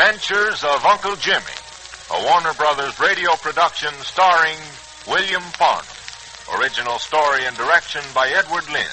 Adventures of Uncle Jimmy, a Warner Brothers radio production starring William Farnum. Original story and direction by Edward Lynn.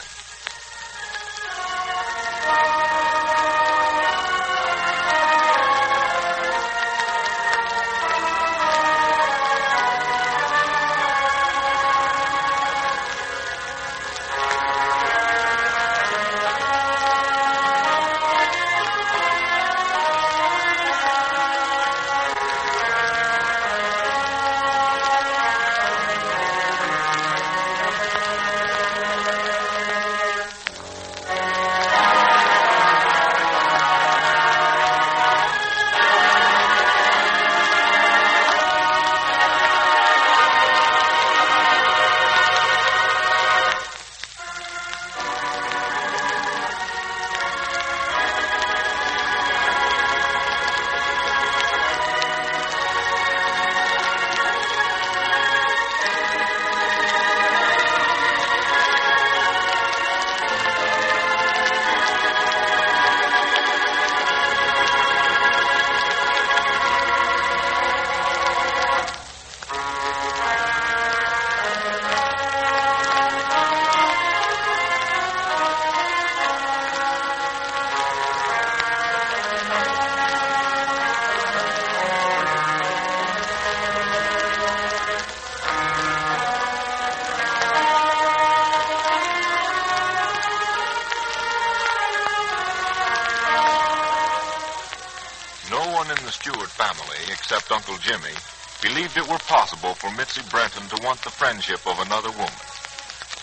Except Uncle Jimmy, believed it were possible for Mitzi Brenton to want the friendship of another woman.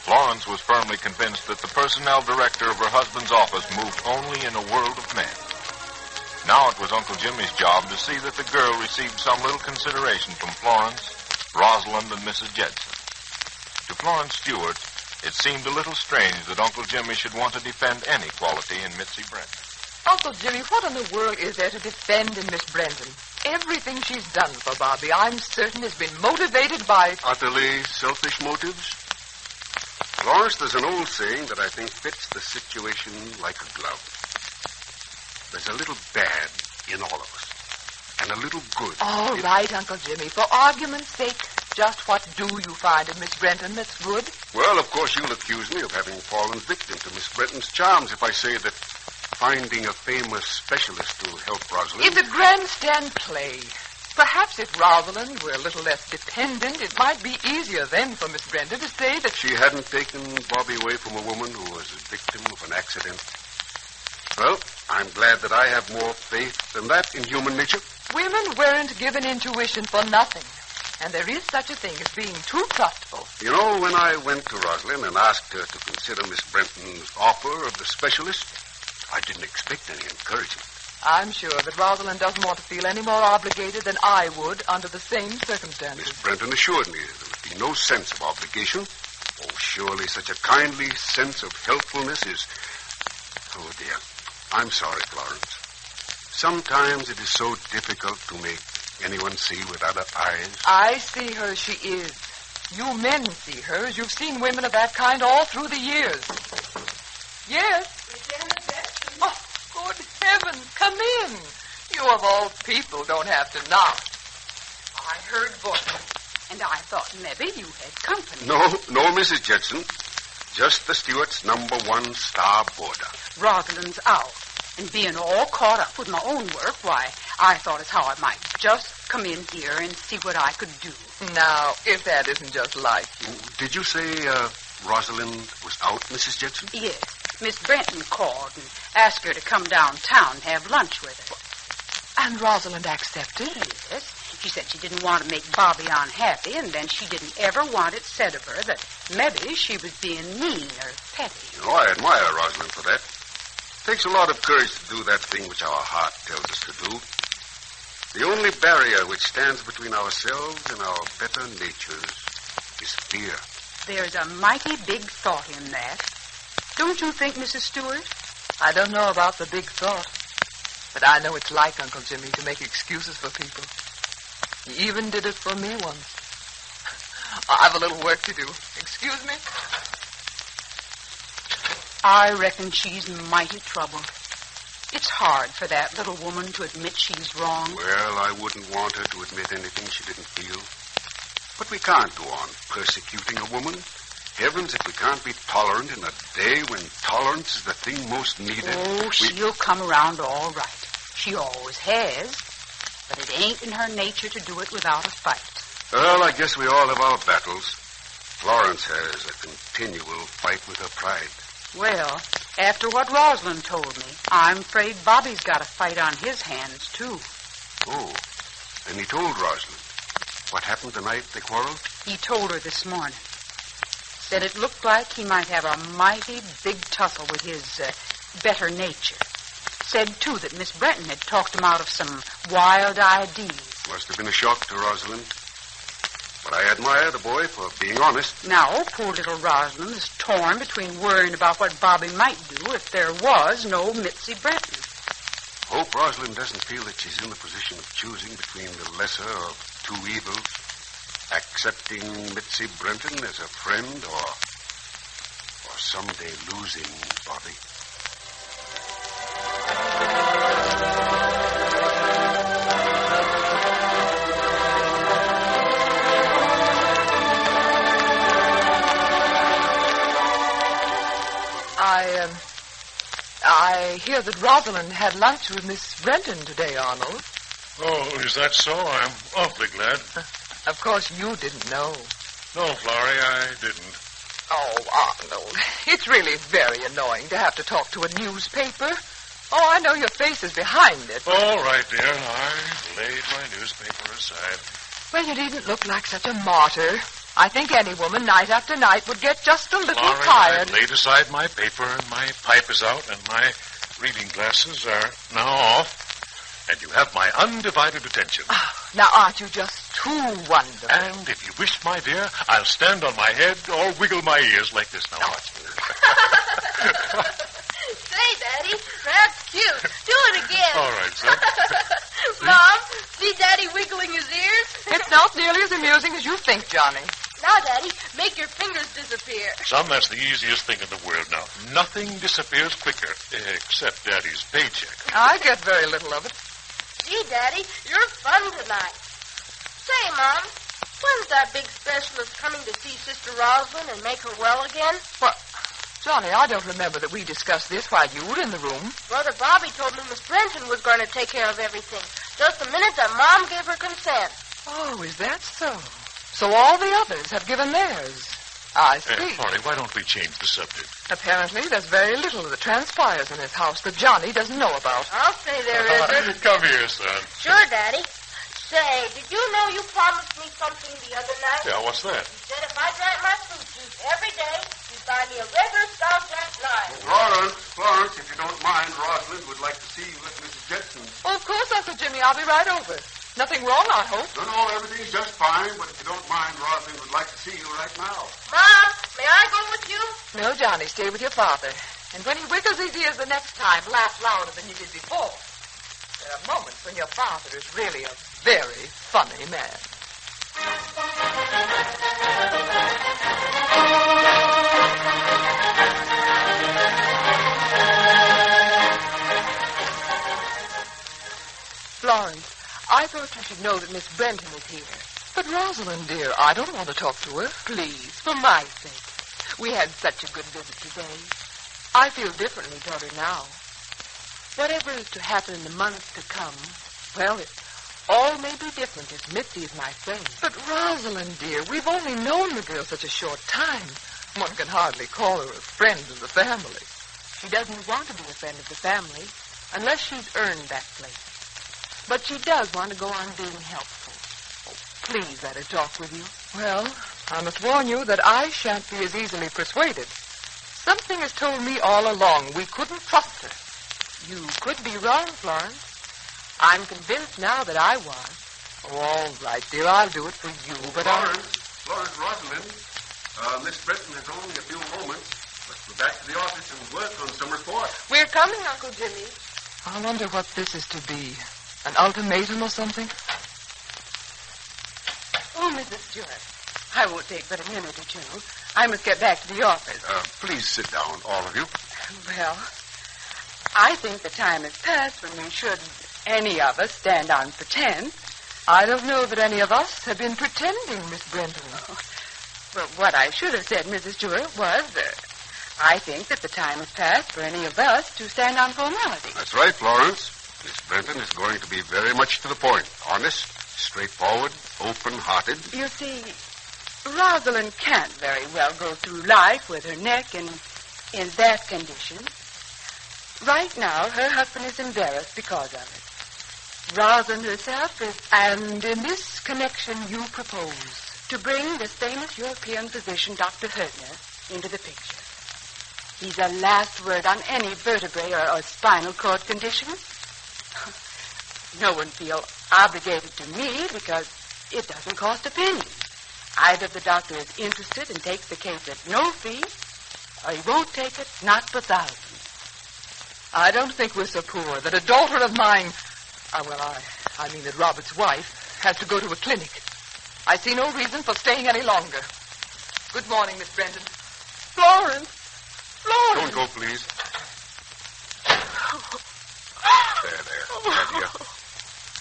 Florence was firmly convinced that the personnel director of her husband's office moved only in a world of men. Now it was Uncle Jimmy's job to see that the girl received some little consideration from Florence, Rosalind, and Mrs. Jedson. To Florence Stewart, it seemed a little strange that Uncle Jimmy should want to defend any quality in Mitzi Brenton. Uncle Jimmy, what in the world is there to defend in Miss Brenton? Everything she's done for Bobby, I'm certain, has been motivated by... Utterly selfish motives? Florence, there's an old saying that I think fits the situation like a glove. There's a little bad in all of us, and a little good. All right, Uncle Jimmy, for argument's sake, just what do you find in Miss Brenton that's good? Well, of course, you'll accuse me of having fallen victim to Miss Brenton's charms if I say that finding a famous specialist to help Rosalind... It's a grandstand play. Perhaps if Rosalind were a little less dependent, it might be easier then for Miss Brenton to say that... She hadn't taken Bobby away from a woman who was a victim of an accident. Well, I'm glad that I have more faith than that in human nature. Women weren't given intuition for nothing. And there is such a thing as being too trustful. You know, when I went to Rosalind and asked her to consider Miss Brenton's offer of the specialist, I didn't expect any encouragement. I'm sure that Rosalind doesn't want to feel any more obligated than I would under the same circumstances. Miss Brenton assured me there would be no sense of obligation. Oh, surely such a kindly sense of helpfulness is... Oh, dear. I'm sorry, Florence. Sometimes it is so difficult to make anyone see with other eyes. I see her as she is. You men see her as you've seen women of that kind all through the years. Yes? Oh, good heavens, come in. You of all people don't have to knock. I heard voices, and I thought maybe you had company. No, Mrs. Jedson. Just the Stewart's #1 star boarder. Rosalind's out, and being all caught up with my own work, why, I thought as how I might just come in here and see what I could do. Now, if that isn't just like you. Did you say Rosalind was out, Mrs. Jedson? Yes. Miss Brenton called and asked her to come downtown and have lunch with her. And Rosalind accepted? Yes. She said she didn't want to make Bobby unhappy, and then she didn't ever want it said of her that maybe she was being mean or petty. Oh, I admire Rosalind for that. It takes a lot of courage to do that thing which our heart tells us to do. The only barrier which stands between ourselves and our better natures is fear. There's a mighty big thought in that. Don't you think, Mrs. Stewart? I don't know about the big thought, but I know it's like Uncle Jimmy to make excuses for people. He even did it for me once. I have a little work to do. Excuse me? I reckon she's mighty troubled. It's hard for that little woman to admit she's wrong. Well, I wouldn't want her to admit anything she didn't feel. But we can't go on persecuting a woman. Heavens, if we can't be tolerant in a day when tolerance is the thing most needed. Oh, she'll come around all right. She always has. But it ain't in her nature to do it without a fight. Well, I guess we all have our battles. Florence has a continual fight with her pride. Well, after what Rosalind told me, I'm afraid Bobby's got a fight on his hands, too. Oh, then he told Rosalind. What happened the night they quarreled? He told her this morning. Said it looked like he might have a mighty big tussle with his better nature. Said, too, that Miss Brenton had talked him out of some wild ideas. Must have been a shock to Rosalind. But I admire the boy for being honest. Now, poor little Rosalind is torn between worrying about what Bobby might do if there was no Mitzi Brenton. Hope Rosalind doesn't feel that she's in the position of choosing between the lesser of two evils. Accepting Mitzi Brenton as a friend or someday losing Bobby. I hear that Rosalind had lunch with Miss Brenton today, Arnold. Oh, is that so? I'm awfully glad. Of course, you didn't know. No, Florrie, I didn't. Oh, Arnold, it's really very annoying to have to talk to a newspaper. Oh, I know your face is behind it. All right, dear. I laid my newspaper aside. Well, you needn't look like such a martyr. I think any woman, night after night, would get just a little Florrie, tired. I've laid aside my paper, and my pipe is out, and my reading glasses are now off. And you have my undivided attention. Oh, now, aren't you just too wonderful? And if you wish, my dear, I'll stand on my head or wiggle my ears like this. Now, watch me. Say, Daddy, that's cute. Do it again. All right, son. Mom, see Daddy wiggling his ears? It's not nearly as amusing as you think, Johnny. Now, Daddy, make your fingers disappear. Son, that's the easiest thing in the world now. Nothing disappears quicker, except Daddy's paycheck. I get very little of it. Gee, Daddy, you're fun tonight. Say, Mom, when's that big specialist coming to see Sister Rosalind and make her well again? What? Johnny, I don't remember that we discussed this while you were in the room. Brother Bobby told me Miss Brenton was going to take care of everything, just the minute that Mom gave her consent. Oh, is that so? So all the others have given theirs. I see. Florrie, why don't we change the subject? Apparently, there's very little that transpires in his house that Johnny doesn't know about. I'll say there isn't. Come here, son. Sure, Daddy. Say, did you know you promised me something the other night? Yeah, what's that? You said if I drank my fruit juice every day, you'd buy me a regular stout jack knife. Florence, if you don't mind, Rosalind would like to see you with Mrs. Jetson. Oh, of course, Uncle Jimmy. I'll be right over. Nothing wrong, I hope. No, everything's just fine, but if you don't mind, Rosalind would like to see you right now. Mom, may I go with you? No, Johnny, stay with your father. And when he wiggles his ears the next time, laugh louder than you did before. There are moments when your father is really a very funny man. Florence, I thought you should know that Miss Brenton is here. But Rosalind, dear, I don't want to talk to her. Please, for my sake. We had such a good visit today. I feel differently toward her now. Whatever is to happen in the months to come, well, it all may be different as Mitzi is my friend. But Rosalind, dear, we've only known the girl such a short time. One can hardly call her a friend of the family. She doesn't want to be a friend of the family unless she's earned that place. But she does want to go on being helpful. Oh, please let her talk with you. Well, I must warn you that I shan't be as easily persuaded. Something has told me all along we couldn't trust her. You could be wrong, Florence. I'm convinced now that I was. Oh, all right, dear, I'll do it for you, but Florence, Rosalind, Miss Brenton has only a few moments. Let's go back to the office and work on some report. We're coming, Uncle Jimmy. I wonder what this is to be. An ultimatum or something? Oh, Mrs. Stewart, I won't take but a minute or two. I must get back to the office. Please sit down, all of you. Well, I think the time has passed when we should, any of us, stand on pretense. I don't know that any of us have been pretending, Miss Brenton. Well, what I should have said, Mrs. Stewart, was I think that the time has passed for any of us to stand on formality. That's right, Florence. Miss Brenton is going to be very much to the point. Honest, straightforward, open-hearted. You see, Rosalind can't very well go through life with her neck in that condition. Right now, her husband is embarrassed because of it. Rosalind herself is... And in this connection you propose? To bring the famous European physician, Dr. Hurtner, into the picture. He's a last word on any vertebrae or spinal cord condition. No one feels obligated to me because it doesn't cost a penny. Either the doctor is interested and takes the case at no fee, or he won't take it, not for thousands. I don't think we're so poor that a daughter of mine... I mean that Robert's wife has to go to a clinic. I see no reason for staying any longer. Good morning, Miss Brenton. Florence! Don't go, please. There, dear.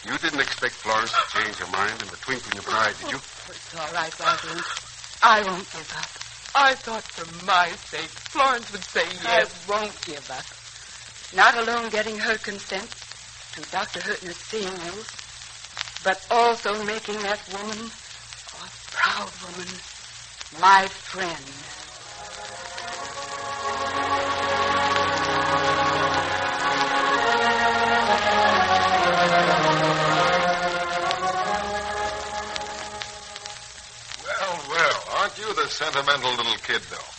You didn't expect Florence to change her mind in the twinkling of an eye, did you? It's all right, Rosalind. I won't give up. I thought for my sake Florence would say yes. I won't give up. Not alone getting her consent to Dr. Hurtner's seeing Mills, but also making that woman, a proud woman, my friend. Well, aren't you the sentimental little kid, though?